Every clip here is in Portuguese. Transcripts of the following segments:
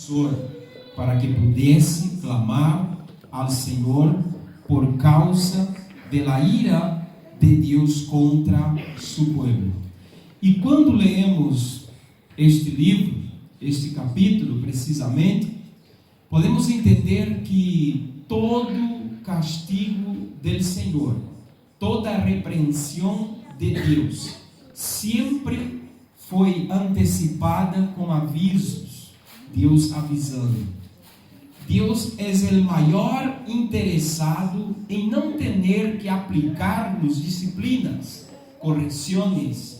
intercessor para que pudesse clamar ao Senhor por causa da ira de Deus contra seu povo. E quando leemos este livro, este capítulo precisamente, podemos entender que todo castigo do Senhor, toda repreensão de Deus, sempre foi antecipada com avisos, Deus avisando. Deus é o maior interessado em não ter que aplicar-nos disciplinas, correções.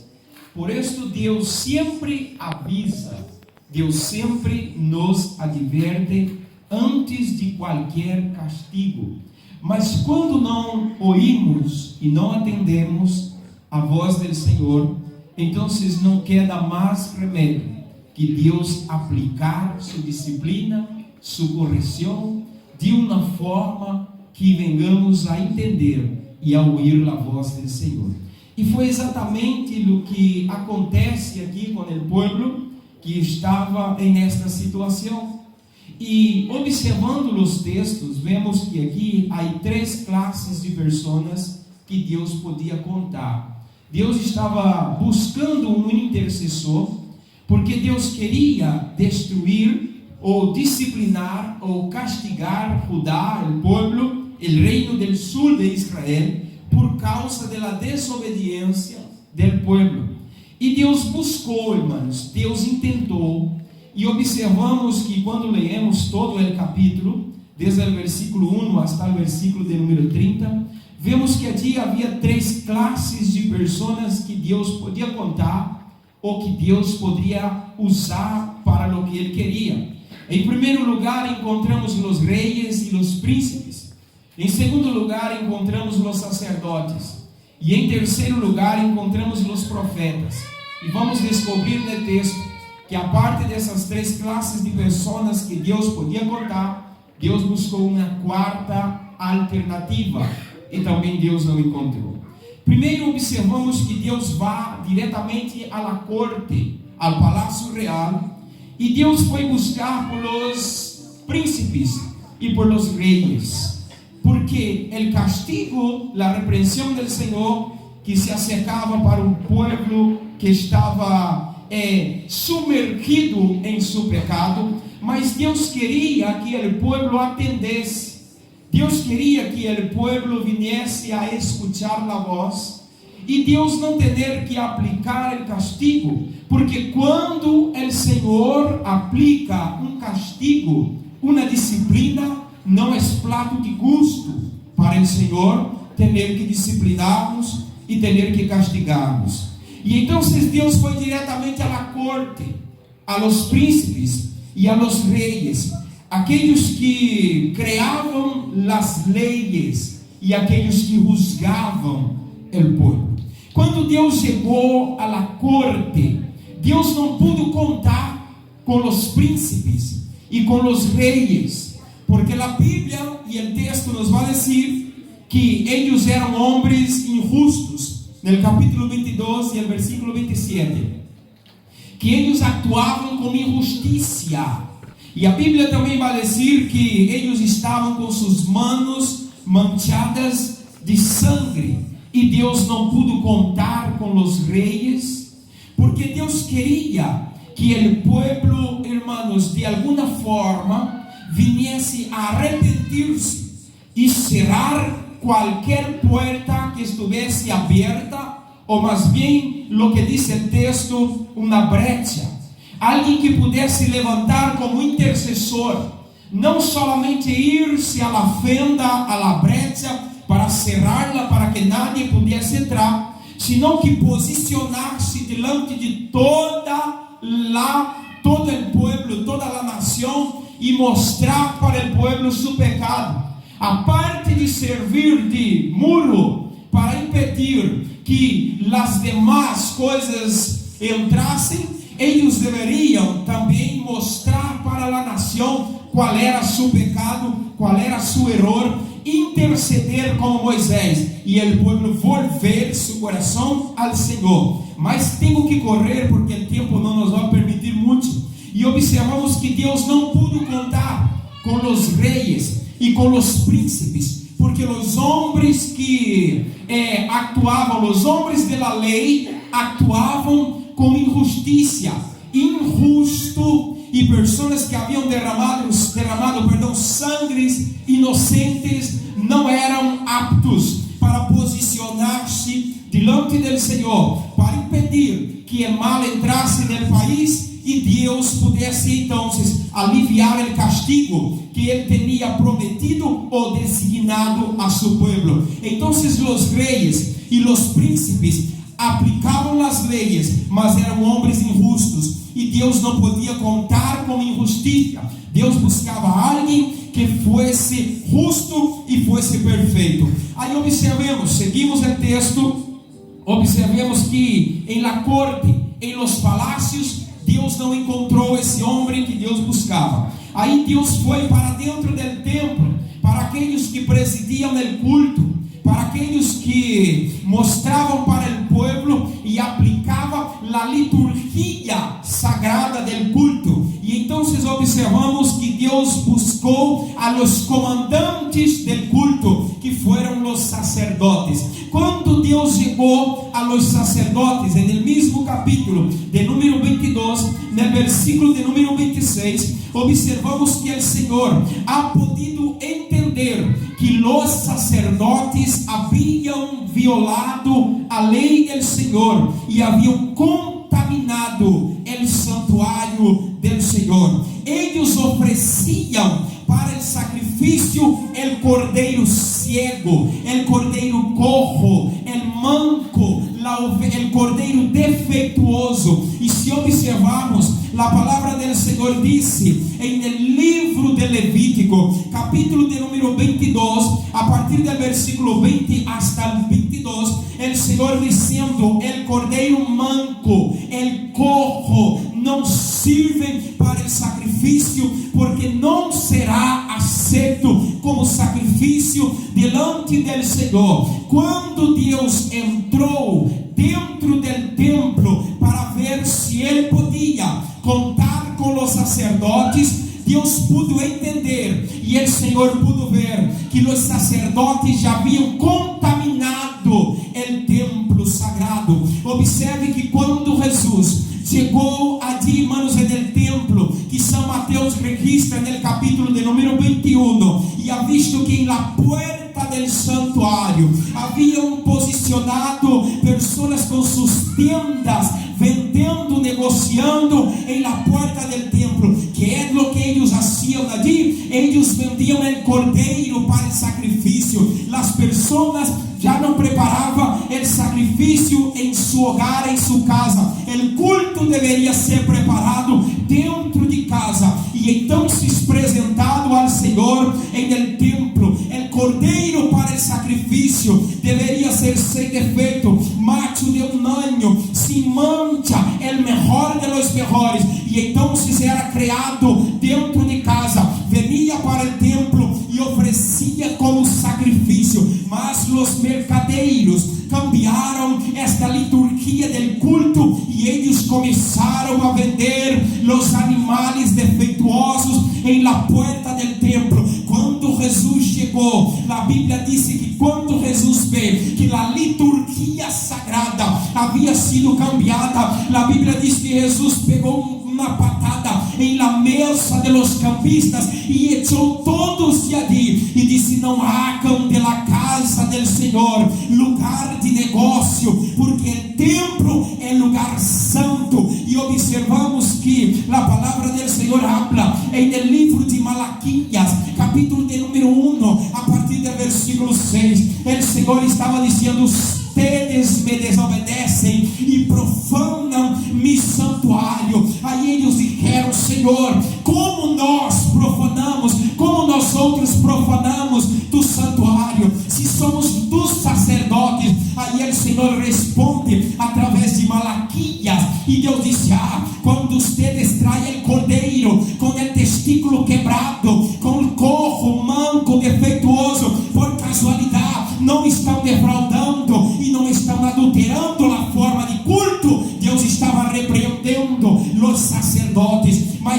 Por isso Deus sempre avisa, Deus sempre nos adverte antes de qualquer castigo. Mas quando não oímos e não atendemos a voz do Senhor, então não queda mais remédio que Deus aplicar sua disciplina, sua correção, de uma forma que venhamos a entender e a ouvir a voz do Senhor. E foi exatamente o que acontece aqui com o povo que estava nesta situação. E observando os textos, vemos que aqui há 3 classes de pessoas que Deus podia contar. Deus estava buscando um intercessor, porque Deus queria destruir ou disciplinar ou castigar Judá, o povo, o reino do sul de Israel, por causa da desobediência do povo. E Deus buscou, irmãos, Deus intentou, e observamos que quando leemos todo o capítulo, desde o versículo 1 até o versículo de número 30, vemos que aqui havia 3 classes de pessoas que Deus podia contar, ou que Deus poderia usar para o que Ele queria. Em primeiro lugar, encontramos os reis e os príncipes. Em segundo lugar, encontramos os sacerdotes. E em terceiro lugar, encontramos os profetas. E vamos descobrir no texto que a parte dessas 3 classes de pessoas que Deus podia contar, Deus buscou uma 4ª alternativa. E também Deus não encontrou. Primeiro observamos que Deus vai diretamente à corte, ao palácio real. E Deus foi buscar por os príncipes e por os reis, porque o castigo, a repreensão do Senhor, que se acercava para um povo que estava submergido em seu pecado, mas Deus queria que o povo atendesse. Deus queria que o povo viesse a escutar a voz, e Deus não ter que aplicar o castigo, porque quando o Senhor aplica um castigo, uma disciplina, não é prato de gosto para o Senhor ter que disciplinar-nos e ter que castigar-nos. E então Deus foi diretamente à corte, a los príncipes e a los reis, aqueles que criavam as leis e aqueles que juzgavam o povo. Quando Deus chegou à corte, Deus não pôde contar com os príncipes e com os reis, porque a Bíblia e o texto nos vai dizer que eles eram homens injustos, no capítulo 22 e no versículo 27, que eles actuavam com injustiça. E a Bíblia também vai dizer que eles estavam com suas mãos manchadas de sangue, e Deus não pôde contar com os reis, porque Deus queria que o povo, irmãos, de alguma forma, viesse a arrepender-se e cerrar qualquer porta que estivesse aberta, ou mais bem, lo que diz o texto, uma brecha. Alguém que pudesse levantar como intercessor, não somente ir-se à la fenda, à la brecha, para cerrá-la, para que nadie pudesse entrar, senão que posicionar-se diante de todo o povo, toda a nação, e mostrar para o povo seu pecado. A parte de servir de muro para impedir que as demais coisas entrassem, eles deveriam também mostrar para a nação qual era seu pecado, qual era seu erro, interceder como Moisés, e o povo volver seu coração ao Senhor. Mas tenho que correr porque o tempo não nos vai permitir muito. E observamos que Deus não pudo contar com os reis e com os príncipes, porque os homens que actuavam, os homens da lei, actuavam com injustiça, injusto, e pessoas que haviam derramado sangres inocentes não eram aptos para posicionar-se diante do Senhor, para impedir que o mal entrasse no país e Deus pudesse então aliviar o castigo que Ele tinha prometido ou designado a seu povo. Então os reis e os príncipes aplicavam as leis, mas eram homens injustos, e Deus não podia contar com injustiça. Deus buscava alguém que fosse justo e fosse perfeito. Aí seguimos o texto, observemos que em la corte, em los palácios, Deus não encontrou esse homem que Deus buscava. Aí Deus foi para dentro do templo, para aqueles que presidiam o culto, para aqueles que mostravam para o povo e aplicavam a liturgia sagrada do culto. E então observamos que Deus buscou a los comandantes do culto, que foram os sacerdotes. Quando Deus chegou a los sacerdotes, no mesmo capítulo de número 22, no versículo de número 26, observamos que o Senhor ha podido entender que os sacerdotes haviam violado a lei do Senhor e haviam contaminado o santuário do Senhor. Eles ofereciam para o sacrifício o cordeiro cego, o cordeiro cojo, o manco, o cordeiro defeituoso. E se observarmos, a palavra do Senhor disse em el livro de Levítico, capítulo de número 22, a partir do versículo 20 hasta o 22, o Senhor dizendo: el cordeiro manco, el cojo, não servem para o sacrifício, porque não será aceito como sacrifício delante do Senhor. Quando Deus entrou dentro do templo para ver se Ele podia contar com os sacerdotes, Deus pudo entender, e o Senhor pudo ver que os sacerdotes já haviam contaminado o templo sagrado. Observe que quando Jesus chegou ali, irmãos, no templo, que São Mateus registra no capítulo de número 21, e ha visto que na puerta del santuário haviam posicionado pessoas com suas tendas, vendendo, negociando em la puerta del templo. Que é o que eles faziam ali? Eles vendiam o cordeiro para o sacrifício. As pessoas já não preparavam o sacrifício em seu hogar, em sua casa. O culto deveria ser preparado dentro de casa, e então se apresentado ao Senhor em el templo. O cordeiro para o sacrifício deveria ser sem defeito, macho de um ano, sem mancha, o melhor de los mejores. E então se era criado dentro de casa, venia para o templo e oferecia como sacrifício. Mas os mercadeiros cambiaram esta liturgia do culto e eles começaram a vender os animais defeituosos em la puerta del templo. Quando Jesus chegou, a Bíblia disse que quando Jesus vê que a liturgia sagrada havia sido cambiada, a Bíblia diz que Jesus pegou uma patada em la mesa de los campistas e echou todos de ali e disse: não hagam de la casa del Senhor lugar de negócio, porque o templo é lugar santo. E observamos que a palavra del Senhor habla em el livro de Malaquias, capítulo de número 1, a partir do versículo 6. O Senhor estava dizendo: ustedes me desobedecem e profanam mi santuário. Aí eles disseram: Senhor, como nós profanamos, como nós outros profanamos tu santuário, se somos dos sacerdotes? Aí o Senhor responde através de Malaquias, e Deus disse: quando ustedes traem o cordeiro com o testículo quebrado, com o cojo manco defeituoso, por casualidade não estão defraudando e não estão adulterando a forma de culto. Deus estava repreendendo os sacerdotes, mas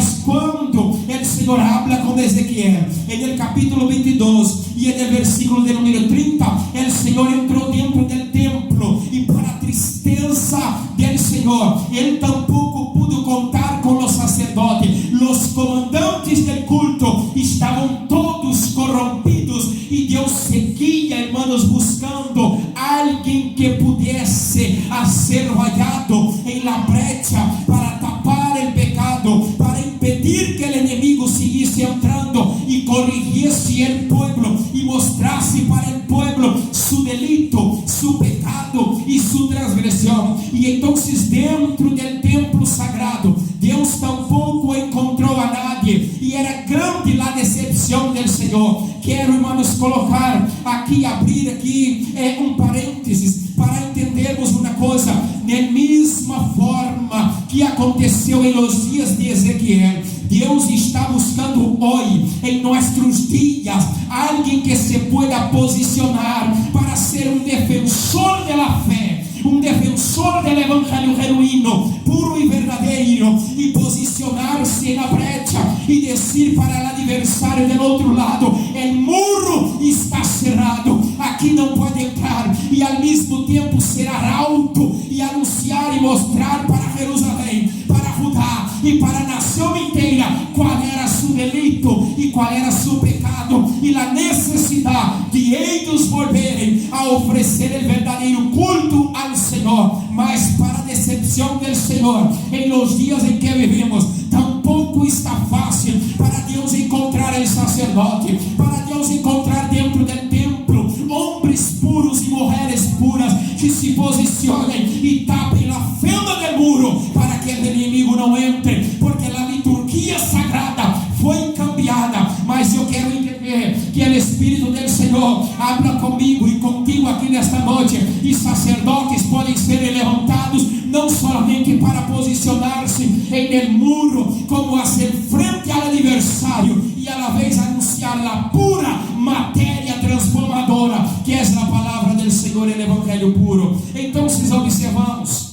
Señor habla con Ezequiel en el capítulo 22 y en el versículo de número 30. El Señor entró dentro del templo y para tristeza del Señor, Él tampoco pudo contar con los sacerdotes. Los comandantes del culto estaban todos corrompidos y Dios seguía, hermanos, buscando alguien que pudiese ser hallado en la brecha para tapar el pecado, para impedir que el enemigo siguiese entrando y corrigiese el pueblo y mostrase para el pueblo su delito, su pecado y su transgresión. Y entonces dentro del templo sagrado Dios tampoco encontró a nadie y era grande la decepción del Señor. Quiero, hermanos, colocar aqui, abrir aqui um parênteses para entendermos uma coisa. Da mesma forma que aconteceu em los dias de Ezequiel, Deus está buscando hoje, em nossos dias, alguém que se pueda posicionar para ser um defensor da fé, um defensor do evangelho genuíno, puro e verdadeiro, e posicionar-se na brecha e dizer para o adversário do outro lado: o muro está cerrado, aqui não pode entrar, e ao mesmo tempo ser arauto e anunciar e mostrar para Jerusalém, para Judá e para a nação inteira qual era seu delito e qual era seu pecado e a necessidade de eles volverem a oferecer o verdadeiro culto ao Senhor. Mas para a decepção do Senhor, em los dias em que vivemos, tampouco está fácil para Deus encontrar o sacerdote, para Deus encontrar dentro do templo homens puros e mulheres puras que se posicionem e tapem a fenda do muro para que o inimigo não entre, porque a liturgia sagrada foi cambiada. Mas eu quero entender que o Espírito do Senhor habla comigo e contigo aqui nesta noite, e sacerdotes podem ser levantados não somente para posicionar-se em el muro, como hacer frente ao adversário e a la vez anunciar a pura matéria transformadora que é a palavra do Senhor, o evangelho puro. Então observamos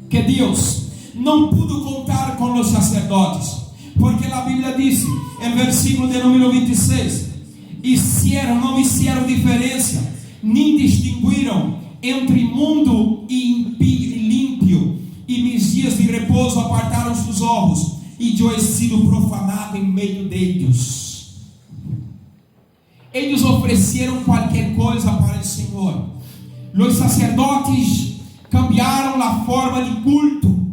que Deus não pudo contar com os sacerdotes, porque a Bíblia diz, no versículo de número 26, não hicieron diferença, nem distinguiram entre imundo e limpio, e mis dias de repouso apartaram sus ojos, e eu he sido profanado em meio deles. Eles ofereceram qualquer coisa para o Senhor. Os sacerdotes cambiaram a forma de culto,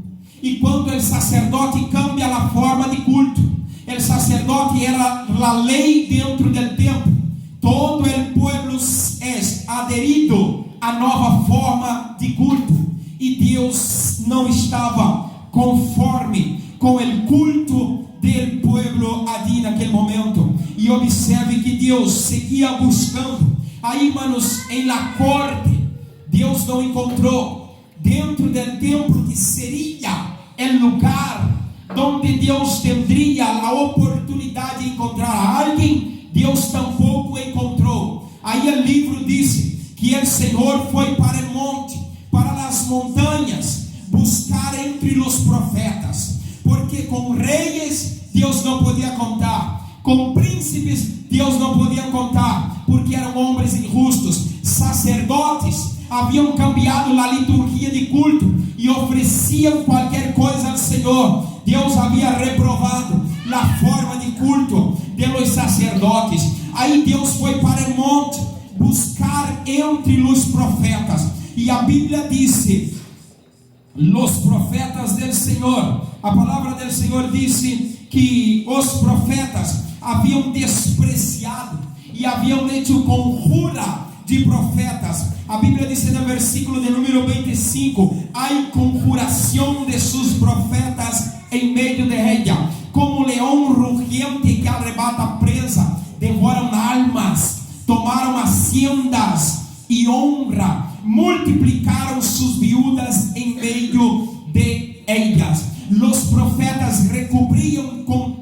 e quando o sacerdote cambia a forma de culto, o sacerdote era a lei dentro do templo. Todo o pueblo é aderido à nova forma de culto, e Deus não estava conforme com o culto do pueblo ali naquele momento. E observe que Deus seguia buscando. Aí, irmãos, em la corte, Deus não encontrou dentro do templo, que seria o lugar onde Deus teria a oportunidade de encontrar alguém. Deus tampouco encontrou. Aí o livro diz que o Senhor foi para o monte, para as montanhas, buscar entre os profetas, porque com reis Deus não podia contar, com príncipes Deus não podia contar, porque eram homens injustos. Sacerdotes haviam cambiado a liturgia de culto e ofereciam qualquer coisa ao Senhor. Deus havia reprovado a forma de culto de los sacerdotes. Aí Deus foi para o monte buscar entre os profetas, e a Bíblia disse: los profetas del Senhor. A palavra del Senhor disse que os profetas haviam despreciado e haviam hecho conjura de profetas. A Bíblia diz no versículo de número 25: hay conjuração de sus profetas em meio de ella, como leão rugiente que arrebata presa, devoram almas, tomaram haciendas e honra, multiplicaram sus viudas em meio de ellas. Los profetas recobriam com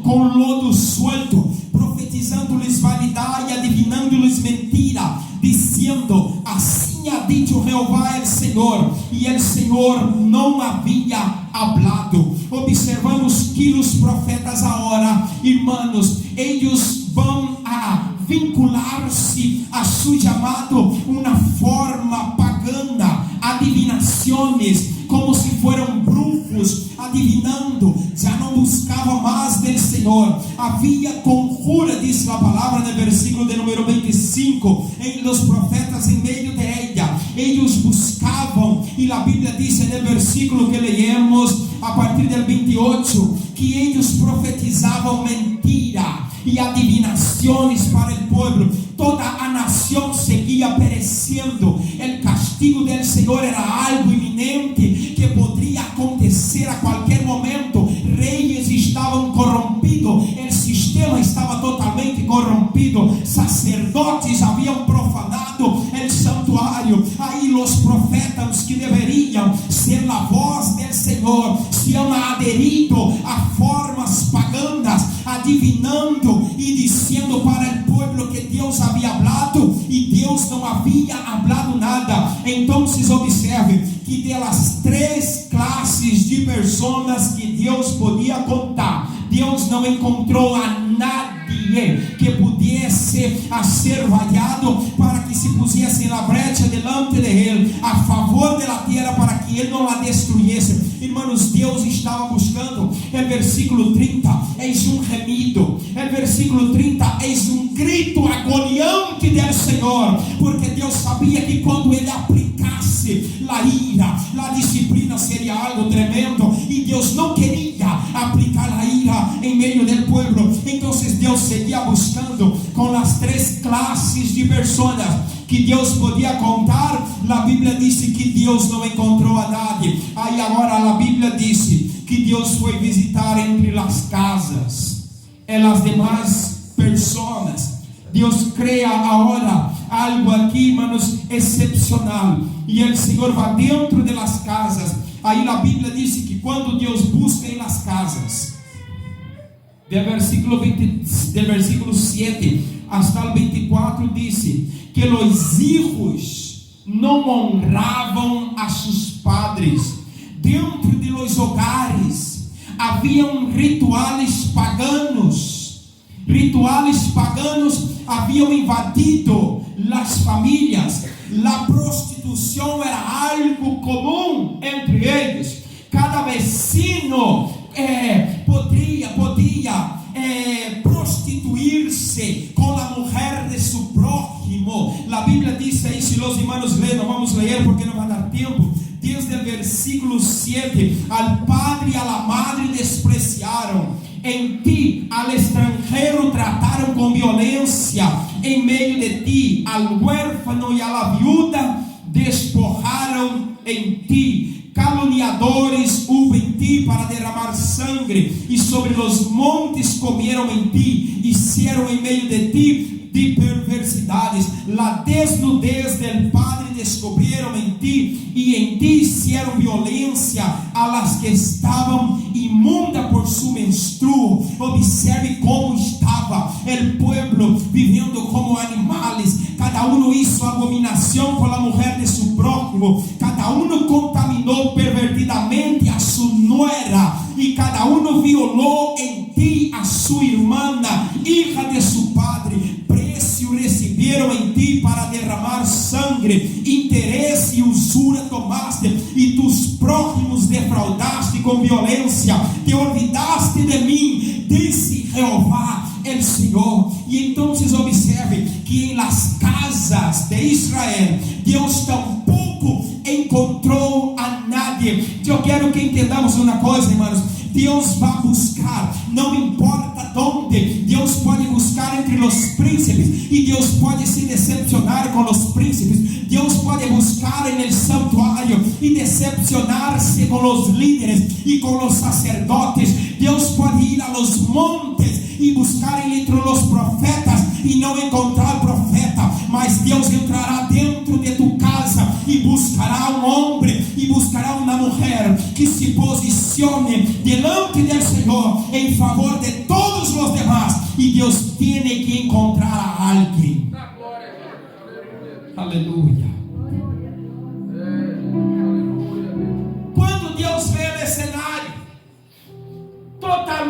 lodo suelto, profetizando-lhes vanidade e adivinando-lhes mentira, dizendo: assim ha dicho Jeová el Senhor, e el Senhor não havia hablado. Observamos que que os profetas agora, irmãos, eles vão a vincular-se a seu chamado uma forma pagana, adivinações, como se foram brujos adivinando, já não buscavam mais do Senhor, havia conjura, diz a palavra no versículo de número 25, em os profetas em meio de ella, eles buscavam, e a Bíblia diz no versículo que leemos a partir do 28, que eles profetizavam mentira e adivinações para o povo, toda a nação seguia perecendo, o castigo do Senhor era algo iminente, que poderia acontecer a qualquer momento, reis estavam corrompidos, o sistema estava totalmente corrompido, sacerdotes haviam profanado o santuário, aí os profetas que deveriam ser a voz do Senhor, se han aderido a formas paganas, adivinando e dizendo para o povo que Deus havia hablado e Deus não havia hablado nada. Então observe que das 3 classes de pessoas que Deus podia contar, Deus não encontrou a nadie que pudesse ser valiado para que se pusesse na brecha delante de Ele, a favor da terra, para que Ele não a destruísse. Irmãos, Deus estava buscando. O versículo 30 é um gemido, o versículo 30 é um grito agoniante do Senhor, porque Deus sabia que quando Ele aplicasse a ira, a disciplina seria algo tremendo, e Deus não queria aplicar a ira em meio do povo. Então Deus seguia buscando com as 3 classes de pessoas que Deus podia contar. A Bíblia disse que Deus não encontrou a nadie. Aí agora a Bíblia disse que Deus foi visitar entre as casas e as demais pessoas. Deus cria agora algo aqui, irmãos, excepcional, e o Senhor vai dentro das casas. Aí a Bíblia disse que quando Deus busca em las casas, do versículo 7 hasta o 24, disse que os hijos não honravam a seus padres. Dentro de los hogares haviam rituais paganos haviam invadido as famílias. A prostituição era algo comum entre eles. Cada vecino podia prostituir-se com a mulher de seu próximo. A Bíblia diz aí, se os irmãos lerem, não vamos ler porque não vai dar tempo, desde o versículo 7, al padre e a la madre despreciaram, em ti al estrangeiro trataram com violência, em meio de ti al huérfano e a la viuda despojaram em ti, caluniadores houve em ti para derramar sangue, e sobre os montes comeram em ti, hicieron em meio de ti de perversidades, la desnudez del Padre descobriram em ti, e em ti hicieron violência a las que estavam imunda por su menstruo. Observe como estava o pueblo vivendo como animales, cada um hizo abominação com a mulher de su prójimo, cada um contaminou pervertidamente a su nuera, e cada um violou em ti a sua irmã, hija de su padre. Preço receberam em ti para derramar sangue, interesse e usura tomaste, e tus próximos defraudaste com violência, te olvidaste de mim, disse Jeová el Senhor. E então observe que em las casas de Israel Deus tampouco encontrou a nadie. Eu quero que entendamos uma coisa, irmãos. Deus vai buscar, não importa onde. Deus pode buscar entre os príncipes, e Deus pode se decepcionar com os príncipes. Deus pode buscar em el santuário e decepcionar-se com os líderes e com os sacerdotes. Deus pode ir a los montes e buscar entre os profetas e não encontrar profeta, mas Deus entrará dentro de tu casa e buscará um homem e buscará uma mulher que se posicione delante do Senhor em favor de todos os demais, e Deus tem que encontrar a alguém. Aleluia. Quando Deus vê o cenário totalmente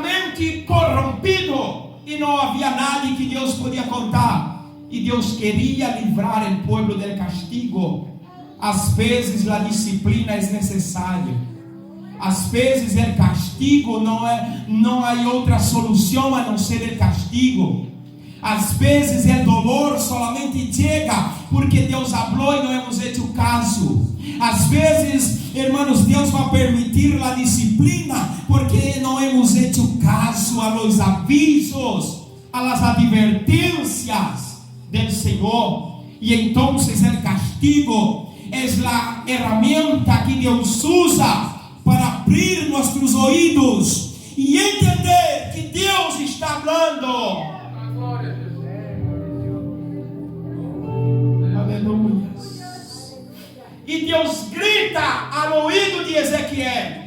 e não havia nadie que Deus podia contar. E Deus queria livrar o povo do castigo. Às vezes a disciplina é necessária. Às vezes o castigo não há outra solução a não ser o castigo. Às vezes o dolor solamente chega porque Deus falou e não hemos hecho caso. Às vezes, hermanos, Deus vai permitir a disciplina porque não hemos hecho caso a los avisos, a las advertências del Senhor. E então o castigo é a ferramenta que Deus usa para abrir nossos ouvidos e entender que Deus está falando. Aleluia. E Deus grita ao ouvido de Ezequiel.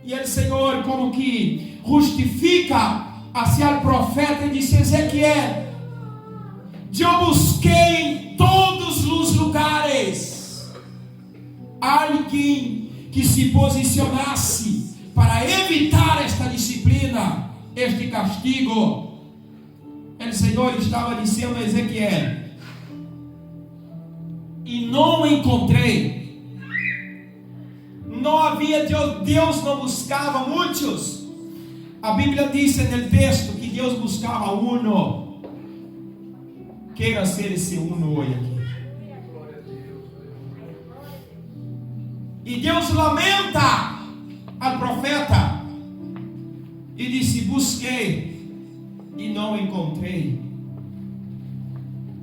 E o Senhor como que justifica hacia o profeta e diz: Ezequiel, eu busquei em todos os lugares alguém que se posicionasse para evitar esta disciplina, este castigo. O Senhor estava dizendo a Ezequiel: e não encontrei. Não havia Deus não buscava muitos. A Bíblia diz no texto que Deus buscava uno. Queira ser esse uno hoje aqui. E Deus lamenta ao profeta e disse: busquei e não encontrei.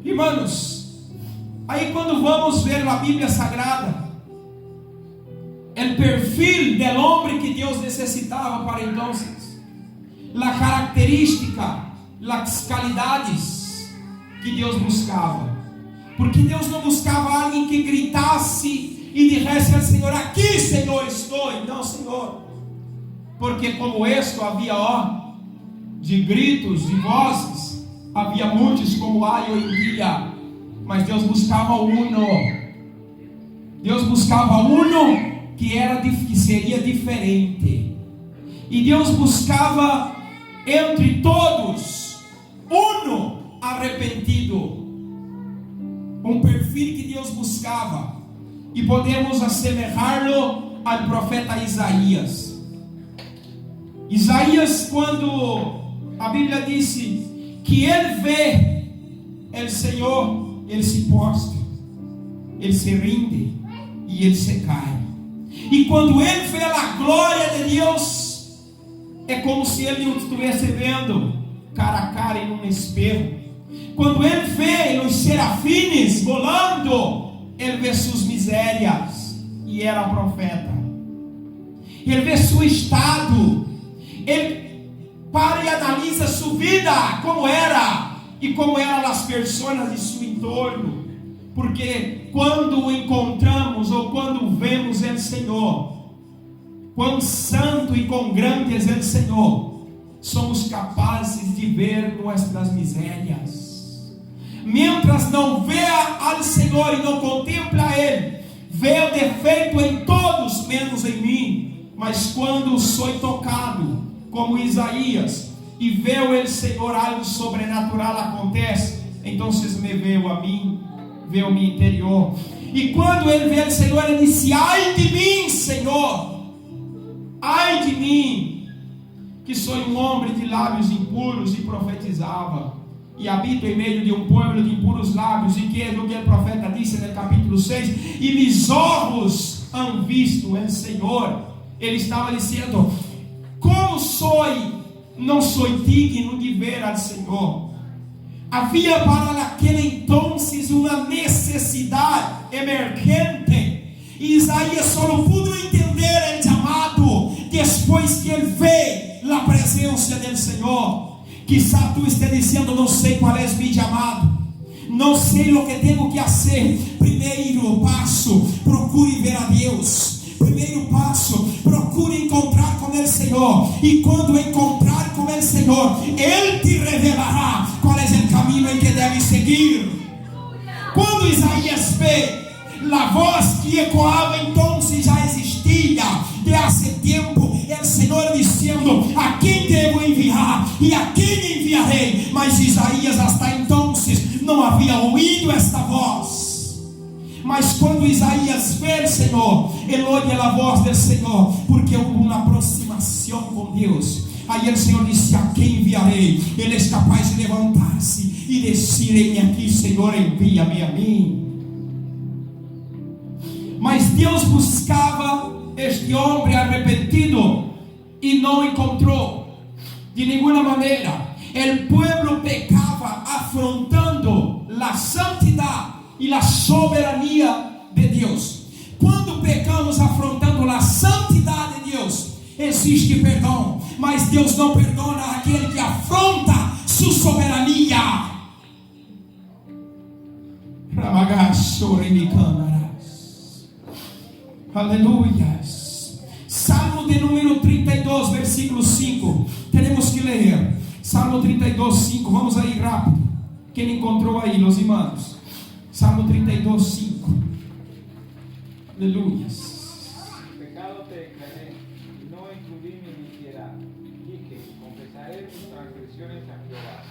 Irmãos, aí quando vamos ver a Bíblia Sagrada, o perfil do homem que Deus necessitava para então, a característica, as qualidades que Deus buscava, porque Deus não buscava alguém que gritasse e dissesse ao Senhor: aqui, Senhor, estou. Não, Senhor, porque como isto havia de gritos e vozes, havia muitos como há hoje em dia, mas Deus buscava uno. Deus buscava uno que seria diferente. E Deus buscava entre todos uno arrependido. Um perfil que Deus buscava. E podemos assemelhá-lo ao profeta Isaías. Isaías, quando a Bíblia disse que ele vê o Senhor, ele se prostra, ele se rinde e ele se cai. E quando ele vê a glória de Deus, é como se ele o estivesse vendo cara a cara em um espelho. Quando ele vê os serafines volando, ele vê suas misérias, e era profeta. Ele vê seu estado, ele para e analisa sua vida, como era, e como eram as pessoas de seu entorno. Porque quando o encontramos, ou quando vemos o Senhor, quão santo e quão grande é o Senhor, somos capazes de ver nossas misérias. Mientras não vê ao Senhor e não contempla Ele, vê o defeito em todos, menos em mim. Mas quando sou tocado, como Isaías, e vê o Senhor, algo sobrenatural acontece, então me veio a mim, vê o meu interior. E quando ele vê o Senhor, ele disse: ai de mim, Senhor, ai de mim, que sou um homem de lábios impuros, e profetizava, e habito em meio de um povo de impuros lábios. E que é o que o profeta disse no capítulo 6: e meus olhos han visto o Senhor. Ele estava dizendo: como não sou digno de ver ao Senhor. Havia para aquele entonces uma necessidade emergente, e Isaías só pudo entender o chamado depois que ele vê a presença do Senhor. Quizá tu esteja dizendo: não sei qual é meu chamado, não sei o que tenho que fazer. Primeiro passo, procure ver a Deus. Primeiro passo, procure encontrar com o Senhor. E quando encontrar com o Senhor, Ele te revelará qual é o caminho em que deve seguir. Quando Isaías vê a voz que ecoava então já existia de há tempo, o Senhor dizendo: a quem devo enviar? e a quem enviarei? Mas Isaías hasta então não havia ouído esta voz. Mas quando Isaías vê o Senhor, ele ouve a voz do Senhor, porque houve uma aproximação com Deus. Aí o Senhor disse: a quem enviarei? Ele é capaz de levantar-se e dizer: eis aqui, Senhor, envia-me a mim. Mas Deus buscava este homem arrependido e não encontrou de nenhuma maneira. O povo pecava afrontando a santidade e a soberania de Deus. Quando pecamos afrontando a santidade de Deus, existe perdão, mas Deus não perdona aquele que afronta sua soberania. Aleluia. Salmo de número 32, versículo 5. Teremos que ler Salmo 32, 5. Vamos aí rápido. Quem encontrou aí, meus irmãos? Salmo 32, 5. Aleluia. Pecado te declaré y no encubrí mi iniquidad. Dije: confesaré mis transgresiones a Jehová,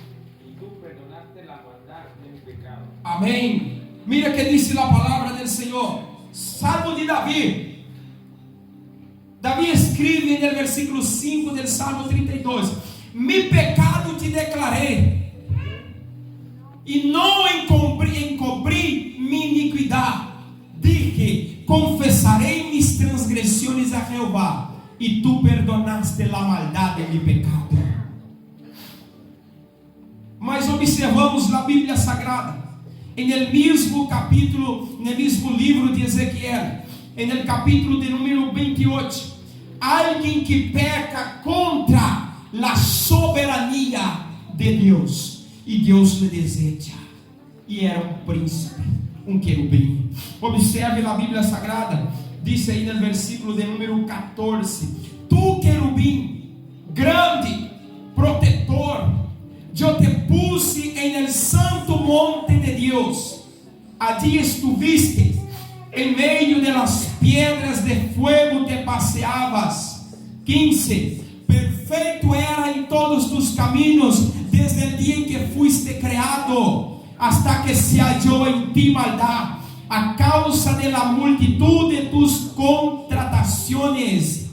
y tú perdonaste la maldad de mi pecado. Amém. Mira que disse a palavra do Senhor. Salmo de Davi. Davi escreve no versículo 5 do Salmo 32: mi pecado te declarei, e não encobri minha iniquidade. Dije: confessarei mis transgressões a Jeová, e tu perdonaste a maldade de mi pecado. Mas observamos na Bíblia Sagrada, no mesmo capítulo, no mesmo livro de Ezequiel, no capítulo de número 28, alguém que peca contra a soberania de Deus, e Deus lhe deseja, e era um príncipe, um querubim. Observe na Bíblia Sagrada, diz aí no versículo de número 14: tu, querubim, grande, protetor, eu te puse em el santo monte de Deus, allí estuviste, em meio de las piedras de fuego te paseavas. 15: perfeito era em todos tus caminos, desde el dia em que fuiste criado, hasta que se halló en ti maldad, a causa de la multitud de tus contrataciones,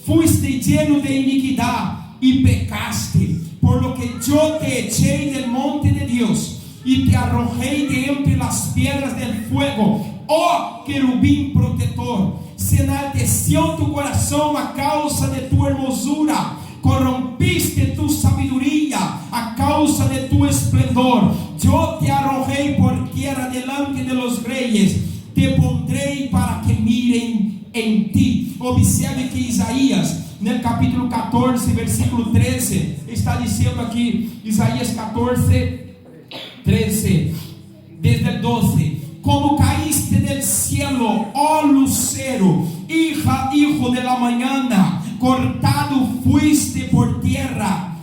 fuiste lleno de iniquidad y pecaste, por lo que yo te eché del monte de Dios y te arrojé de entre las piedras del fuego. Oh querubim protetor, se enalteció tu corazón a causa de tu hermosura, corrompiste tu sabiduría a causa de tu esplendor. Yo te arrojé por tierra delante de los reyes, te pondré para que miren en ti. Observe que Isaías, no capítulo 14, versículo 13, está dizendo aqui, Isaías 14, 13, desde el 12: como caíste del cielo, oh lucero, hijo de la mañana, cortado fuiste por tierra,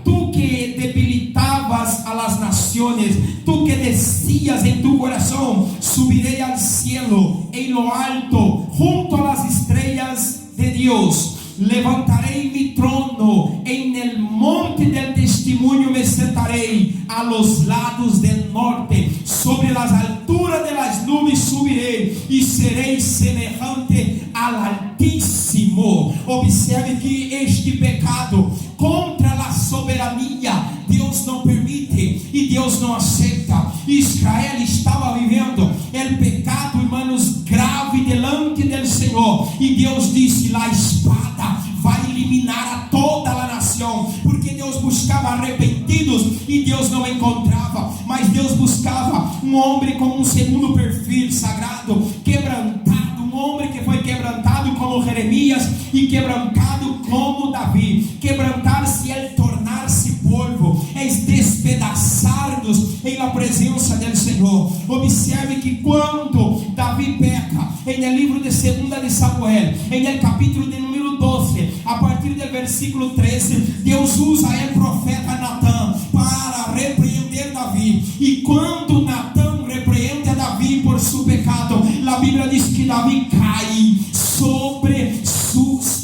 tú que debilitabas a las naciones, tú que decías en tu corazón: subiré al cielo, en lo alto, junto a las estrellas de Dios. Levantarei mi trono en el monte del testimonio, me sentarei a los lados del norte, sobre las alturas de las nubes subirei y serei semejante al Altísimo. Observe que este pecado contra a soberania Deus não permite e Deus não aceita. Israel estava vivendo o pecado, irmãos, grave delante do Senhor, e Deus disse: a espada vai eliminar a toda a nação, porque Deus buscava arrependidos e Deus não encontrava, mas Deus buscava um homem com um segundo perfil sagrado, quebrantado, um homem que foi quebrantado como Jeremias e quebrantado como Davi. Quebrantar-se é tornar-se polvo, é despedaçar-nos em la presença do Senhor. Observe que quando Davi peca, em livro de 2 de Samuel, em capítulo de número 12, a partir do versículo 13, Deus usa o profeta Natã para repreender Davi. E quando Natã repreende a Davi por seu pecado, a Bíblia diz que Davi cai sobre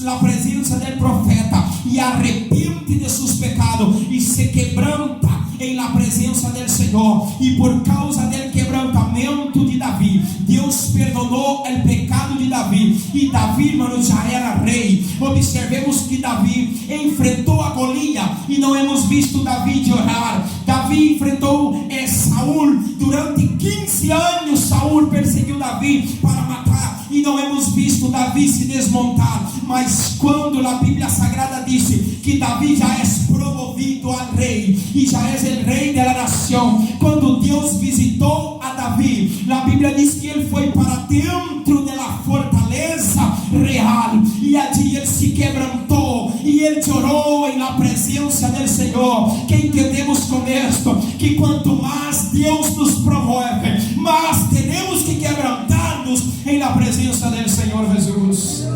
a presença do profeta e arrepia arrepente de sus pecados y se quebranta en la presencia del Señor. Y por causa del quebrantamiento de David, Dios perdonó el pecado de David. Y David, hermano, ya era rey. Observemos que David enfrentou a Goliat e não hemos visto David llorar. David enfrentou Saúl durante 15 anos. Saúl perseguiu David para matar e não hemos visto David se desmontar. Mas quando a Bíblia Sagrada disse que David já é promovido a rei e já é o rei da nação, quando Deus visitou a Davi, a Bíblia diz que ele foi para dentro da fortaleza real e allí ele se quebrantou e ele chorou na presença do Senhor. Que entendemos com isto? Que quanto mais Deus nos promove, mais temos que quebrantar-nos na presença do Senhor Jesus.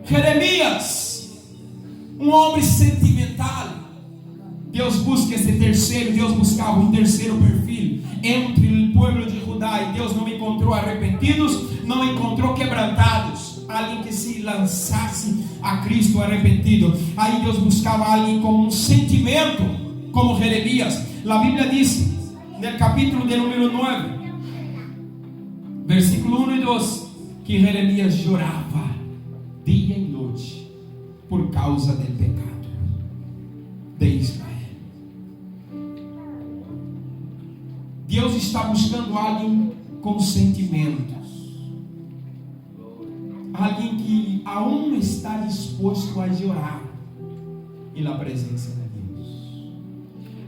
Jeremias, um homem sentimental. Deus busca esse terceiro, Deus buscava um terceiro perfil entre o povo de Judá, e Deus não encontrou arrependidos, não encontrou quebrantados, alguém que se lançasse a Cristo arrependido. Aí Deus buscava alguém com um sentimento, como Jeremias. A Bíblia diz, no capítulo de número 9, versículo 1 e 2, que Jeremias chorava dia e noite por causa do pecado de Israel. Deus está buscando alguém com sentimentos, alguém que aún está disposto a chorar na presença de Deus,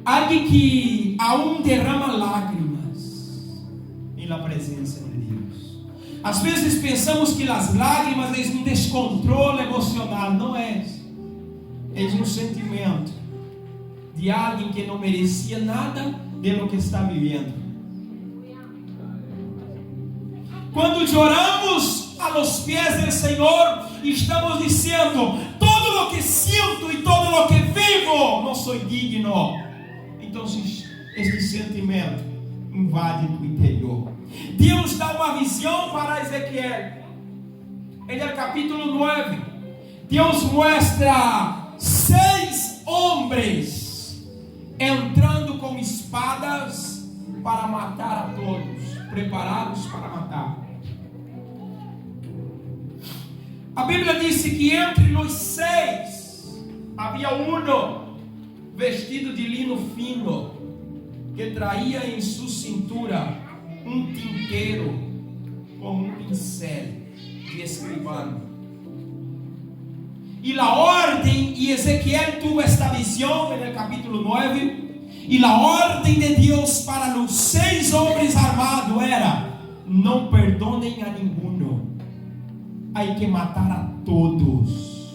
alguém que aún derrama lágrimas na presença de Deus. Às vezes pensamos que as lágrimas é um descontrole emocional. Não é. É um sentimento de alguém que não merecia nada de lo que está vivendo. Quando choramos a los pés do Senhor, estamos dizendo: todo lo que sinto e todo lo que vivo, não sou digno. Então este sentimento invade o interior. Deus dá uma visão para Ezequiel. No capítulo 9, Deus mostra 6 homens entrando com espadas para matar a todos, preparados para matar. A Bíblia disse que entre os 6 havia um vestido de lino fino, que traía em sua cintura um tinteiro com um pincel de escribano. E a ordem, e Ezequiel tuvo esta visão no capítulo 9, e a ordem de Deus para os 6 homens armados era: não perdonem a ninguno, há que matar a todos,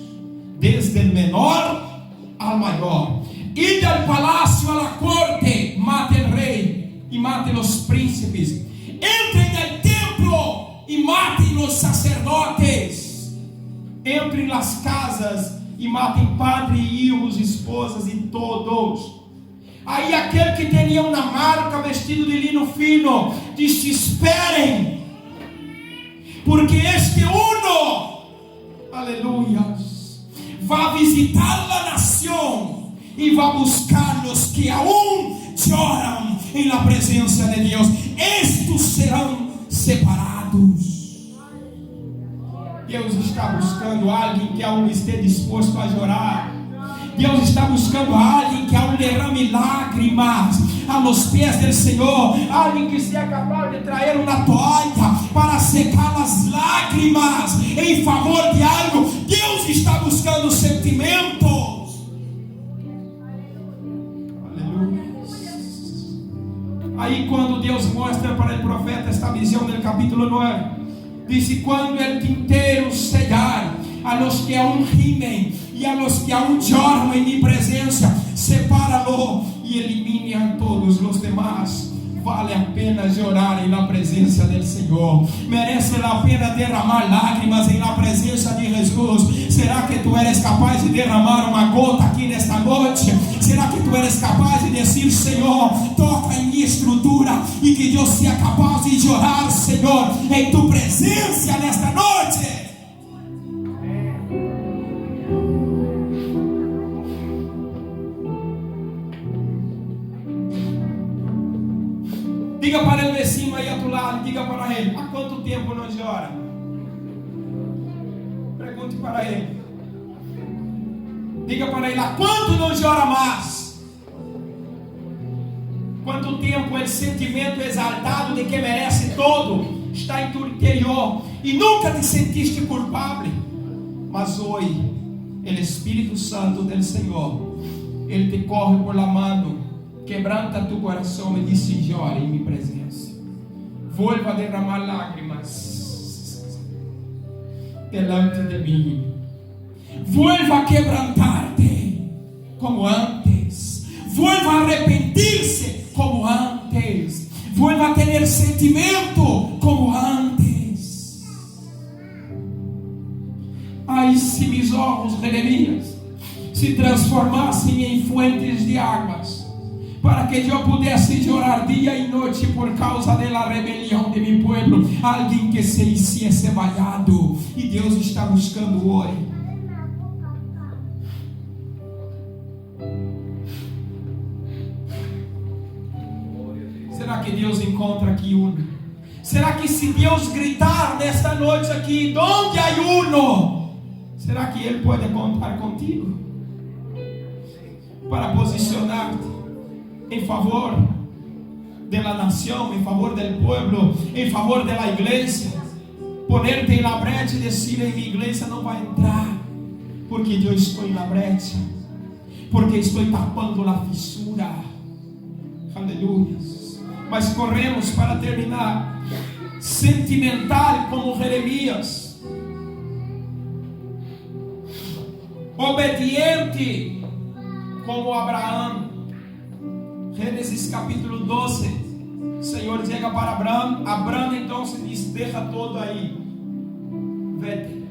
desde o menor ao maior. Ide al palácio, a la corte, mate o rei e mate os príncipes. Entrem al templo e matem os sacerdotes. Entrem nas casas e matem padre, filhos, esposas e todos. Aí aquele que tinha uma marca vestido de lino fino disse: esperem, porque este uno, aleluia, vai visitar a nação e vai buscar os que aún choram na presença de Deus. Estes serão separados. Deus está buscando alguém que aún esteja disposto a chorar. Deus está buscando alguém que aún derrame lágrimas a los pés do Senhor, alguém que seja capaz de trazer uma toalha para secar as lágrimas em favor de algo. Deus está buscando sentimentos. Aí quando Deus mostra para o profeta esta visão do capítulo 9, disse: quando o tinteiro sellar a los que aún gimem e a los que aún choram em minha presença, separa-lo e elimine a todos os demais. Vale a pena chorar na presença do Senhor. Merece a pena derramar lágrimas na presença de Jesus. Será que tu eres capaz de derramar uma gota aqui nesta noite? Será que tu eres capaz de dizer: Senhor, toca em minha estrutura, e que Deus seja capaz de chorar, Senhor, em tu presença nesta noite? Diga para o vizinho aí ao teu lado, diga para ele: há quanto tempo não chora? Pergunte para ele. Diga para ele: há quanto não chora mais? Quanto tempo esse sentimento exaltado de que merece todo está em tu interior e nunca te sentiste culpável? Mas hoje, o Espírito Santo do Senhor, Ele te corre por la mano, quebranta tu coração e diz: chore em minha presença. Vuelva a derramar lágrimas delante de mim. Vuelva a quebrantar-te como antes. Vuelva a arrepentir-se como antes. Vuelva a ter sentimento como antes. Ai, se mis ojos, Jeremias, se transformassem em fuentes de águas, para que eu pudesse chorar dia e noite por causa da rebelião de meu povo, alguém que se hiciese vallado. E Deus está buscando hoje. Será que Deus encontra aqui uno? Será que se Deus gritar nesta noite aqui: onde há uno? Será que Ele pode contar contigo? Para posicionar-te em favor da nação, em favor do povo, em favor da igreja. Poner-te em la brecha e dizer: em minha igreja não vai entrar, porque eu estou na brecha, porque estou tapando a fissura. Aleluia. Mas corremos para terminar sentimental como Jeremias, obediente como Abraão. Gênesis capítulo 12, o Senhor chega para Abraão. Abraão então se diz: deixa todo aí, vete.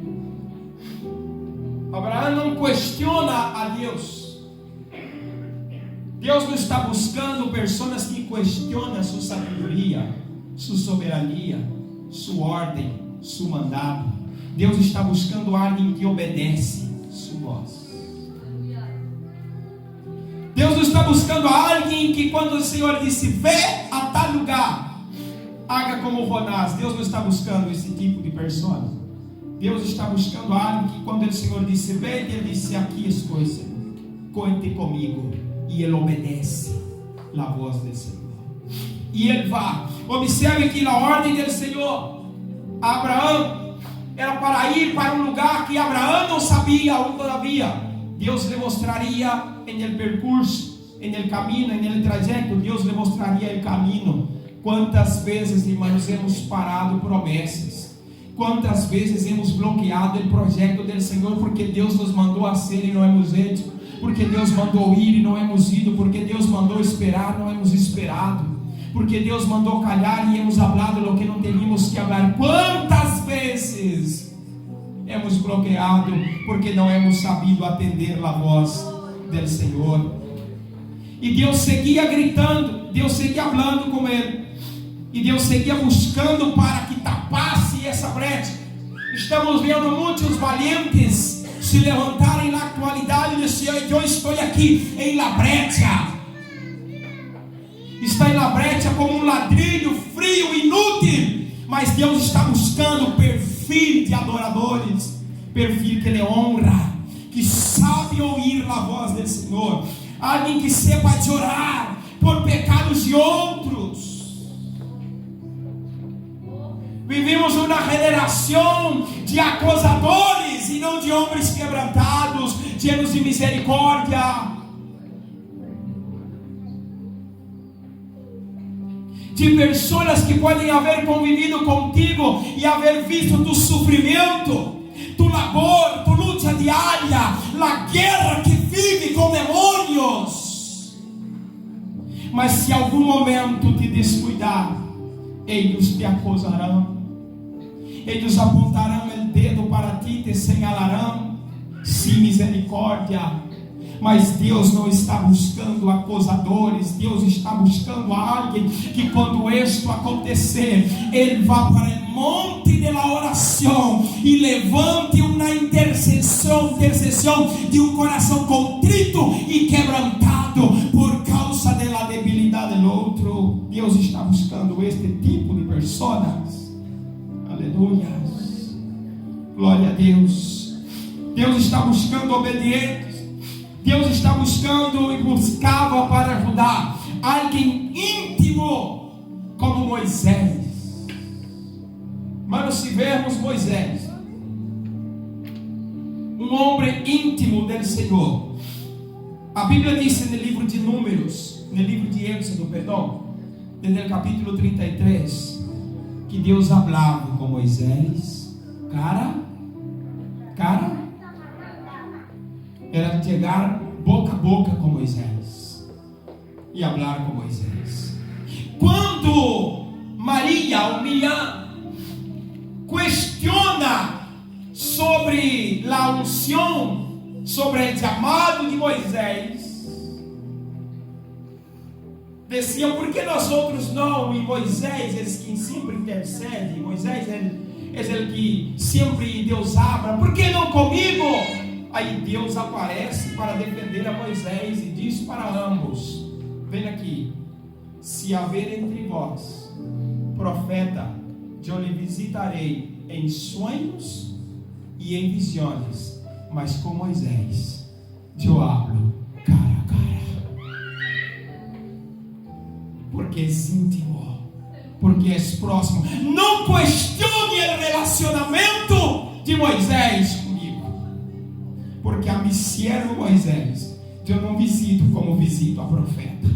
Abraão não questiona a Deus. Deus não está buscando pessoas que questionam sua sabedoria, sua soberania, sua ordem, seu mandato. Deus está buscando alguém que obedece sua voz. Deus não está buscando alguém que, quando o Senhor disse: vê a tal lugar, haga como Jonás. Deus não está buscando esse tipo de pessoa. Deus está buscando alguém que, quando o Senhor disse: vê, Ele disse: aqui estou, Senhor, conte comigo. E ele obedece a voz do Senhor. E ele vai. Observe que na ordem do Senhor, Abraão era para ir para um lugar que Abraão não sabia ou todavia. Deus lhe mostraria em el percurso, em el caminho, em el trajeto. Deus lhe mostraria o caminho. Quantas vezes, irmãos, hemos parado promessas? Quantas vezes hemos bloqueado o projeto do Senhor porque Deus nos mandou a ser e não hemos hecho? Porque Deus mandou ir e não hemos ido, porque Deus mandou esperar, não hemos esperado, porque Deus mandou calhar e hemos hablado lo que não teníamos que falar. Quantas vezes hemos bloqueado porque não hemos sabido atender a voz do Senhor? E Deus seguia gritando, Deus seguia falando com ele, e Deus seguia buscando para que tapasse essa brecha. Estamos vendo muitos valientes se levantarem na atualidade e dizer: eu estou aqui em la brecha. Está em la brecha como um ladrilho frio, inútil. Mas Deus está buscando perfil de adoradores, perfil que lhe honra, que sabe ouvir a voz do Senhor, alguém que sepa chorar por pecados de outros. Vivimos uma geração de acusadores e não de homens quebrantados, cheios de misericórdia, de pessoas que podem haver convivido contigo e haver visto tu sofrimento, tu labor, tu luta diária, a guerra que vive com demônios. Mas se algum momento te descuidar, eles te acusarão. Eles apontarão o dedo para ti e te señalarão sem misericórdia. Mas Deus não está buscando acusadores. Deus está buscando alguém que, quando isto acontecer, Ele vá para o monte da oração e levante uma intercessão de um coração contrito e quebrantado por causa da debilidade do outro. Deus está buscando Glória a Deus. Deus está buscando obedientes. Deus está buscando e buscava para ajudar alguém íntimo como Moisés. Mano, se vermos Moisés, um homem íntimo do Senhor, a Bíblia diz no livro de Números, no livro de Êxodo, perdão, no capítulo 33, que Deus falava com Moisés, era chegar boca a boca com Moisés e falar com Moisés. Quando Maria, humilhada, questiona sobre a unção, sobre o chamado de Moisés, diziam: por que nós outros não? E Moisés é quem sempre intercede. Moisés é o que sempre Deus habla. Por que não comigo? Aí Deus aparece para defender a Moisés e diz para ambos: vem aqui, se haver entre vós profeta, eu lhe visitarei em sonhos e em visões, mas com Moisés eu hablo cara a cara, porque é íntimo, porque é próximo. Não questione o relacionamento de Moisés comigo, porque a meu servo Moisés eu não visito como visito a profeta.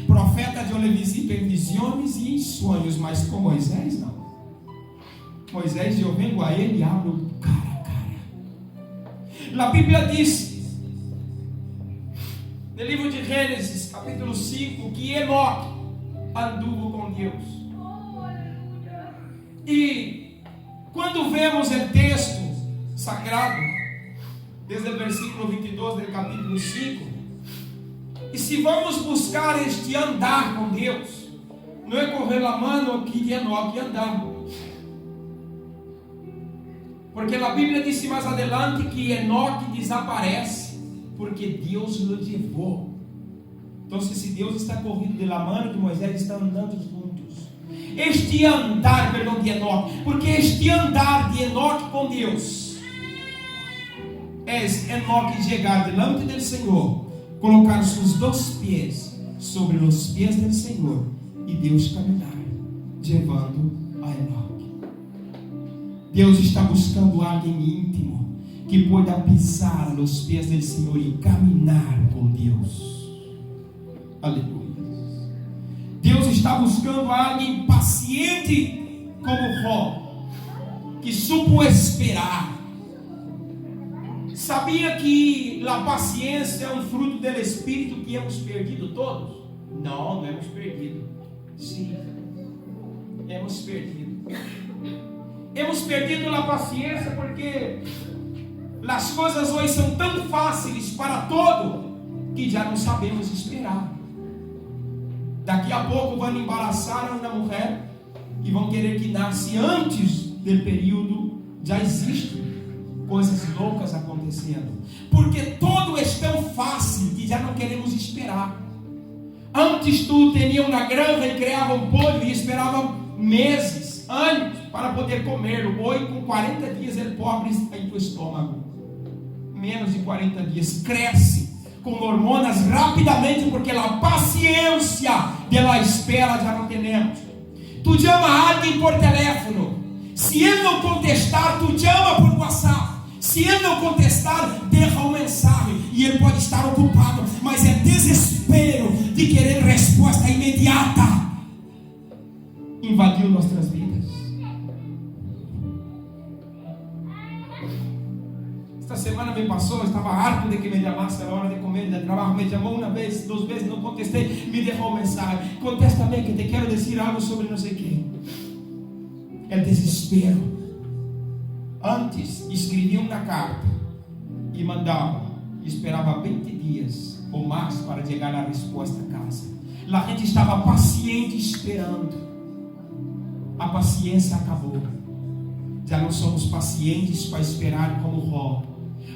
Profeta eu lhe visito em visões e em sonhos, mas com Moisés não. Moisés, eu venho a ele e abro cara a cara. A Bíblia diz, no livro de Gênesis, capítulo 5, que Enoque andou com Deus. E quando vemos o texto sagrado, desde o versículo 22 do capítulo 5, e se vamos buscar este andar com Deus, não é correr a mano que Enoque andava. Porque a Bíblia disse mais adelante que Enoque desaparece, porque Deus o levou. Então, se Deus está correndo de la mano de Moisés, estão andando juntos. Este andar, de Enoque, porque este andar de Enoque com Deus é Enoque chegar delante do Senhor, colocar os seus dois pés sobre os pés do Senhor e Deus caminhar, levando a Enoque. Deus está buscando alguém íntimo que pueda pisar nos pés do Senhor e caminhar com Deus. Aleluia. Deus está buscando alguém paciente como Jó, que supo esperar. Sabia que a paciência é um fruto do Espírito que hemos perdido todos? Não, não hemos perdido. Sim, hemos perdido. Hemos perdido a paciência porque as coisas hoje são tão fáceis para todo que já não sabemos esperar. Daqui a pouco vão embaraçar uma mulher e vão querer que nasce antes do período. Já existe coisas loucas acontecendo, porque todo é tão fácil que já não queremos esperar. Antes tu tinha uma granja e criava um pollo e esperava meses, anos para poder comê-lo. Hoje com 40 dias ele pobre em teu estômago. Menos de 40 dias cresce com hormonas rapidamente, porque a paciência da espera já não temos. Tu chama alguém por teléfono, se ele não contestar, tu chama por WhatsApp. Se ele não contestar, deixa uma mensagem e ele pode estar ocupado, mas é desespero de querer resposta imediata. Invadiu nossas vidas. Esta semana me passou, eu estava harto de que me chamasse a hora de comer, de trabalho. Me chamou uma vez, 2 vezes, não contestei, me deixou mensagem: contesta-me que te quero dizer algo sobre não sei o que. É desespero. Antes escrevia uma carta e mandava, esperava 20 dias ou mais para chegar a resposta a casa. A gente estava paciente esperando. A paciência acabou. Já não somos pacientes para esperar como Jó,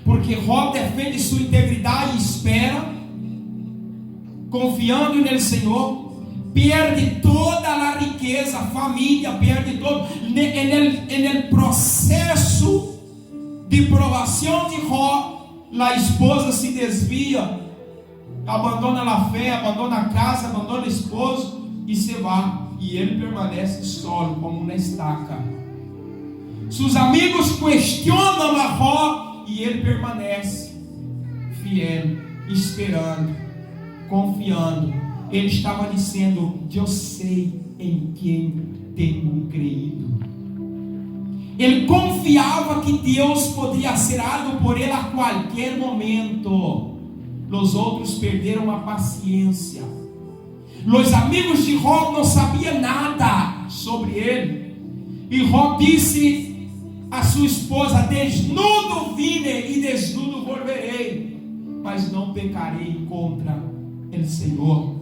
porque Jó defende sua integridade e espera, confiando no Senhor. Perde toda a riqueza, a família perde todo. No processo de provação de Jó, a esposa se desvia, abandona a fé, abandona a casa, abandona o esposo e se vai. E ele permanece solo, como uma estaca. Seus amigos questionam a Jó e ele permanece fiel, esperando, confiando. Ele estava dizendo: eu sei em quem tenho creído. Ele confiava que Deus poderia ser algo por ele a qualquer momento. Os outros perderam a paciência. Os amigos de Jó não sabiam nada sobre ele. E Jó disse a sua esposa: desnudo vine e desnudo volverei, mas não pecarei contra o Senhor.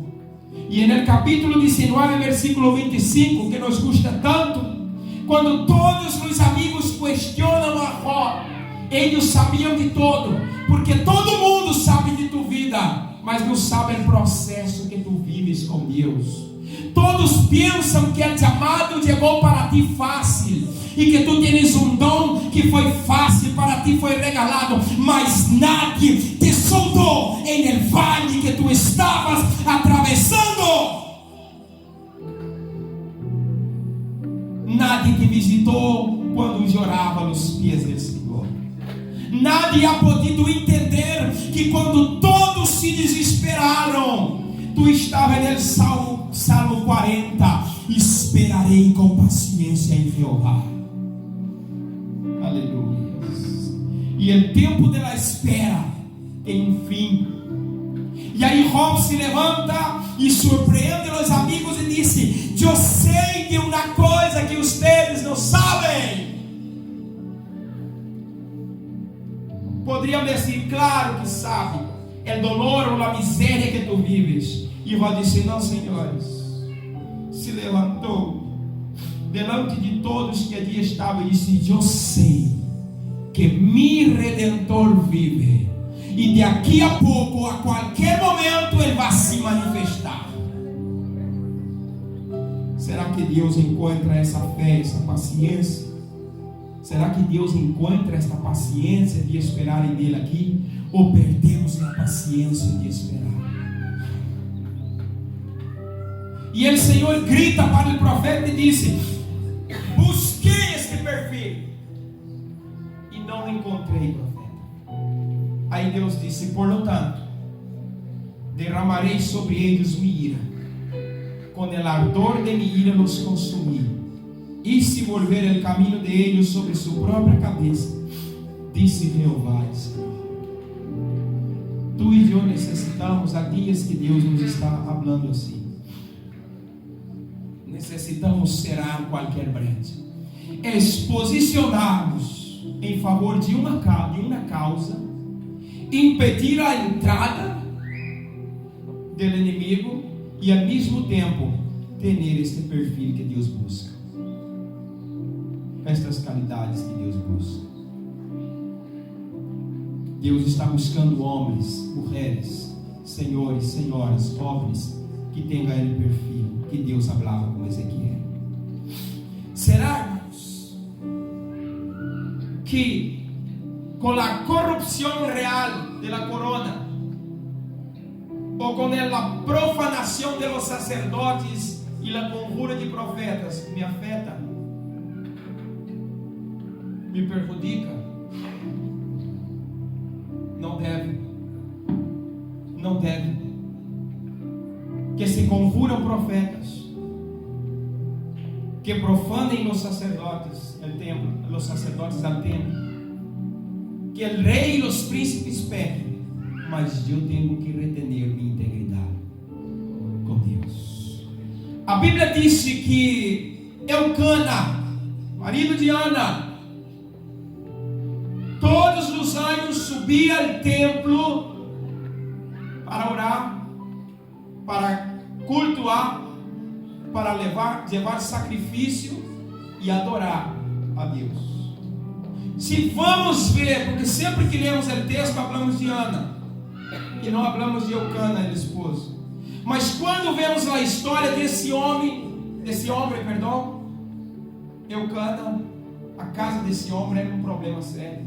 E no capítulo 19, versículo 25, que nos gusta tanto, quando todos os amigos questionam a Jó, eles sabiam de todo, porque todo mundo sabe de tua vida, mas não sabe o processo que tu vives com Deus. Todos pensam que o chamado chegou para ti fácil, e que tu tens um dom que foi fácil, para ti foi regalado, mas nadie te soltou em el vale que tu estavas atravessando. Nadie te visitou quando chorava nos pés do Senhor. Nadie ha podido entender que quando todos se desesperaram, tu estava no Salmo 40, esperarei com paciência em Jeová. Aleluia. E o tempo da espera tem um fim. E aí Jó se levanta e surpreende os amigos e disse: eu sei de uma coisa que vocês não sabem. Poderiam dizer: claro que sabe, é dolor ou a miséria que tu vives. E Jó disse: não, senhores. Se levantou delante de todos que ali estavam e disse: eu sei que meu Redentor vive, e de aqui a pouco, a qualquer momento, ele vai se manifestar. Será que Deus encontra essa fé, essa paciência? Será que Deus encontra esta paciência de esperar em Ele aqui? Ou perdemos a paciência de esperar? E o Senhor grita para o profeta e disse: busquei este perfil e não encontrei, profeta. Aí Deus disse: por lo tanto, derramarei sobre eles minha ira, com el ardor de minha ira los consumir, e se volver o caminho de eles sobre sua própria cabeça, disse Jeová. Tu e eu necessitamos, há dias que Deus nos está falando assim. Necessitamos cerrar qualquer brecha, posicionarmos em favor de uma causa, impedir a entrada do inimigo e ao mesmo tempo ter este perfil que Deus busca, estas qualidades que Deus busca. Deus está buscando homens, mulheres, senhores, senhoras, pobres, que tenham aquele perfil que Deus falava com Ezequiel. Será, irmãos, que com a corrupção real da corona, ou com a profanação de los sacerdotes e a conjura de profetas, me afeta, me perjudica? Não deve. Não deve. Que se conjuram profetas, que profanem os sacerdotes al templo, que o rei e os príncipes pequem, mas eu tenho que retener minha integridade com Deus. A Bíblia diz que Eucana, marido de Ana, todos os anos subia ao templo para orar, para cultuar, para levar sacrifício e adorar a Deus. Se vamos ver, porque sempre que lemos o texto falamos de Ana e não falamos de Eucana, o esposo. Mas quando vemos a história desse homem, Eucana, a casa desse homem era um problema sério.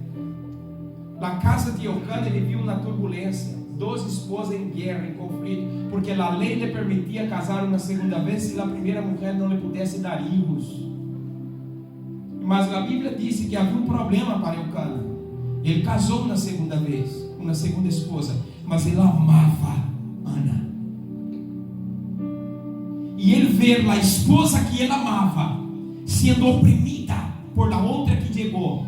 Na casa de Eucana ele viu uma turbulência, 2 esposas em guerra, em conflito, porque a lei lhe permitia casar uma segunda vez se a primeira mulher não lhe pudesse dar filhos. Mas a Bíblia disse que havia um problema para Eucana. Ele casou uma segunda vez, uma segunda esposa, mas ele amava Ana. E ele vê a esposa que ele amava sendo oprimida por la outra que chegou,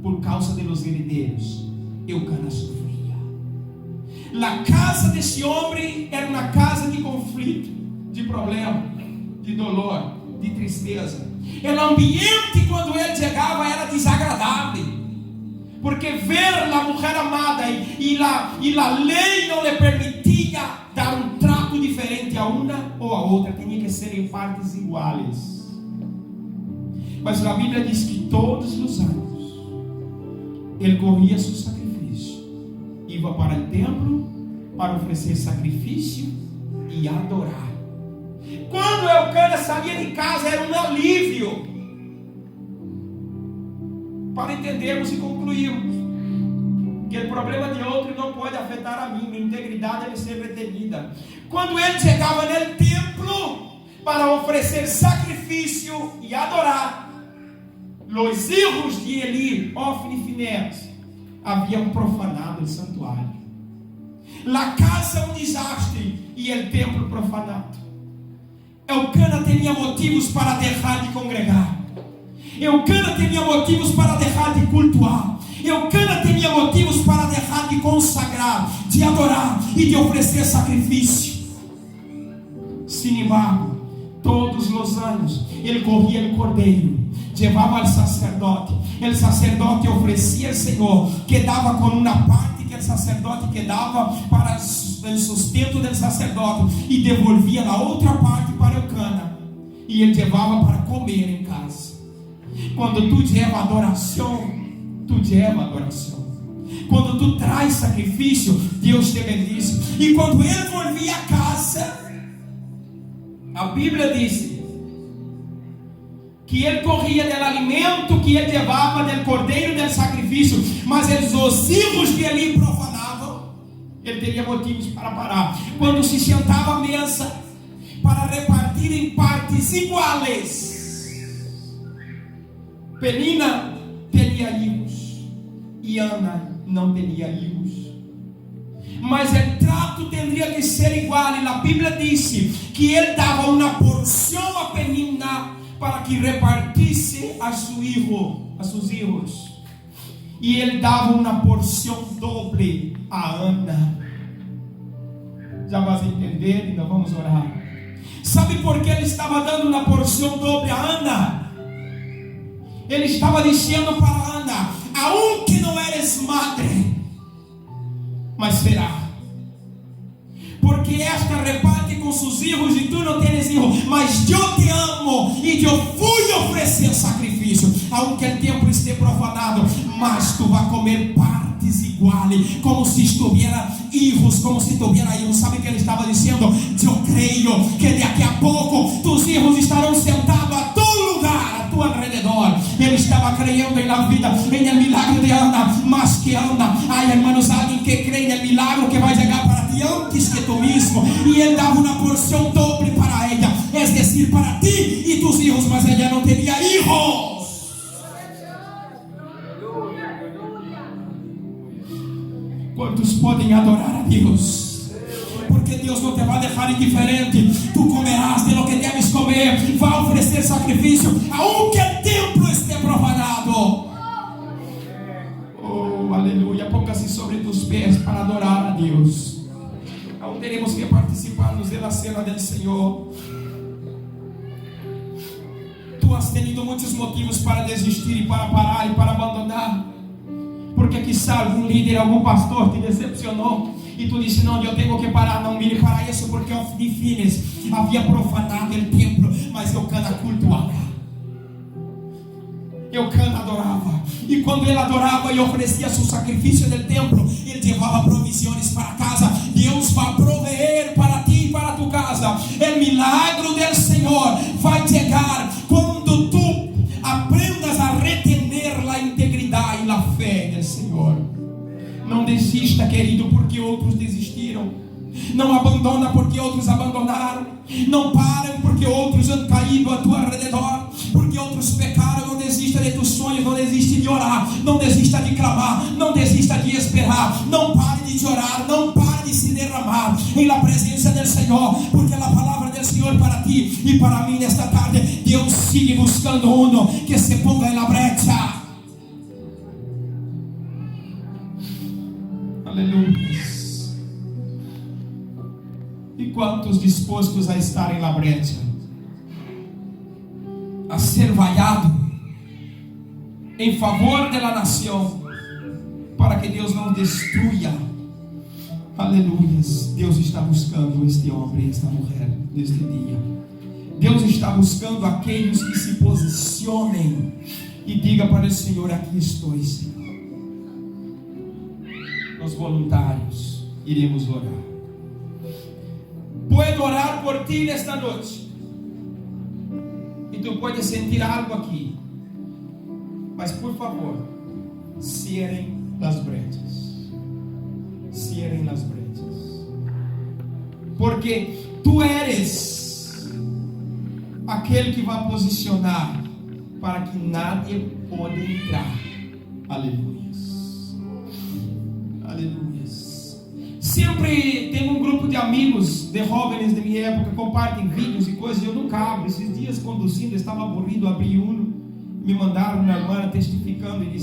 por causa de los herdeiros. Eucana sofria. A casa desse homem era uma casa de conflito, de problema, de dolor, de tristeza. O ambiente quando ele chegava era desagradável, porque ver a mulher amada e a lei não lhe permitia dar um trato diferente a uma ou a outra, tinha que ser em partes iguais. Mas a Bíblia diz que todos os anos ele corria seu sacrifício, ia para o templo para oferecer sacrifício e adorar. Quando Eucana saía de casa era um alívio, para entendermos e concluirmos que o problema de outro não pode afetar a mim, minha integridade deve ser retenida. Quando ele chegava no templo para oferecer sacrifício e adorar, os filhos de Eli, Ofni e Finéas, haviam profanado o santuário. A casa um desastre e o templo profanado. Eucana tinha motivos para deixar de congregar. Eucana tinha motivos para deixar de cultuar. Eucana tinha motivos para deixar de consagrar, de adorar e de oferecer sacrifício. Sin embargo, todos os anos ele corria o cordeiro, levava ao sacerdote. O sacerdote oferecia ao Senhor, quedava com uma parte que o sacerdote quedava para o sustento do sacerdote e devolvia a outra parte para Eucana, e ele levava para comer em casa. Quando tu leva adoração, tu leva adoração. Quando tu traz sacrifício, Deus te bendiz. E quando ele volvia a casa, a Bíblia diz que ele corria do alimento que ele levava, do cordeiro do sacrifício, mas os filhos que ele profanavam, ele teria motivos para parar. Quando se sentava à mesa para repartir em partes iguais, Penina teria filhos e Ana não teria filhos, mas o trato teria que ser igual. E a Bíblia disse que ele dava uma porção a Penina para que repartisse a seus filhos, e ele dava uma porção doble a Ana. Já vas entender e nós vamos orar. Sabe por que ele estava dando uma porção doble a Ana? Ele estava dizendo para Ana: aunque não eres madre, mas será, porque esta reparte com seus filhos e tu não tens filhos, mas eu te amo e eu fui oferecer sacrifício, aunque o templo esteja profanado, mas tu vai comer partes iguais, como se estuviera filhos, Sabe o que ele estava dizendo? Eu creio que daqui a pouco tus filhos estarão sentados a todo lugar, a tu alrededor. Ele estava crendo em la vida, em el milagro de Ana, mas que Ana, hermanos, alguém que crê no milagro que vai chegar para ti antes que tu mesmo, e ele dava uma porção doble para ela, es decir, para ti e tus hijos, mas ela não teria hijos. Quantos podem adorar a Deus? Porque Deus não te vai deixar indiferente. Tu comerás de lo que deves comer, vai oferecer sacrifício, aunque o templo esteja profanado. Oh, aleluia. Ponga-se sobre tus pés para adorar a Deus. Aún teremos que participarmos da cena do Senhor. Tu has tenido muitos motivos para desistir e para parar e para abandonar. Porque quizá algum líder, algum pastor te decepcionou e tu disse: não, eu tenho que parar. Não mire para isso, porque Ofni e Finéas havia profanado o templo, mas Eucana cultuava, Eucana adorava. E quando ele adorava e oferecia seu sacrifício no templo, ele levava provisões para casa. Deus vai proveer para ti e para tu casa. O milagro do Senhor vai chegar quando tu aprendas a retener a integridade e a fé do Senhor. Não desista, querido, porque outros desistiram. Não abandona porque outros abandonaram. Não parem porque outros han caído a tu alrededor, porque outros pecaram. Não desista de tus sonhos, não desista de orar, não desista de clamar, não desista de esperar. Não pare de orar, não pare de se derramar em la presença do Senhor, porque a palavra do Senhor para ti e para mim nesta tarde: Deus sigue buscando uno que se ponga em la brecha. Aleluia. E quantos dispostos a estar em la brecha, a ser vaiado em favor da nação, para que Deus não destrua? Aleluia. Deus está buscando este homem e esta mulher neste dia. Deus está buscando aqueles que se posicionem e diga para o Senhor: aqui estou, Senhor. Os voluntários iremos orar. Puedo orar por ti nesta noite, e tu puedes sentir algo aqui, mas por favor, cierren las brechas, cierren las brechas, porque tu eres aquele que vai posicionar para que nadie pode entrar. Aleluia, aleluia. Sempre tem um grupo de amigos, de jovens de minha época, compartilham vídeos e coisas, eu nunca abro. Esses dias conduzindo, estava aburrido, abri um, me mandaram uma irmã testificando e disse: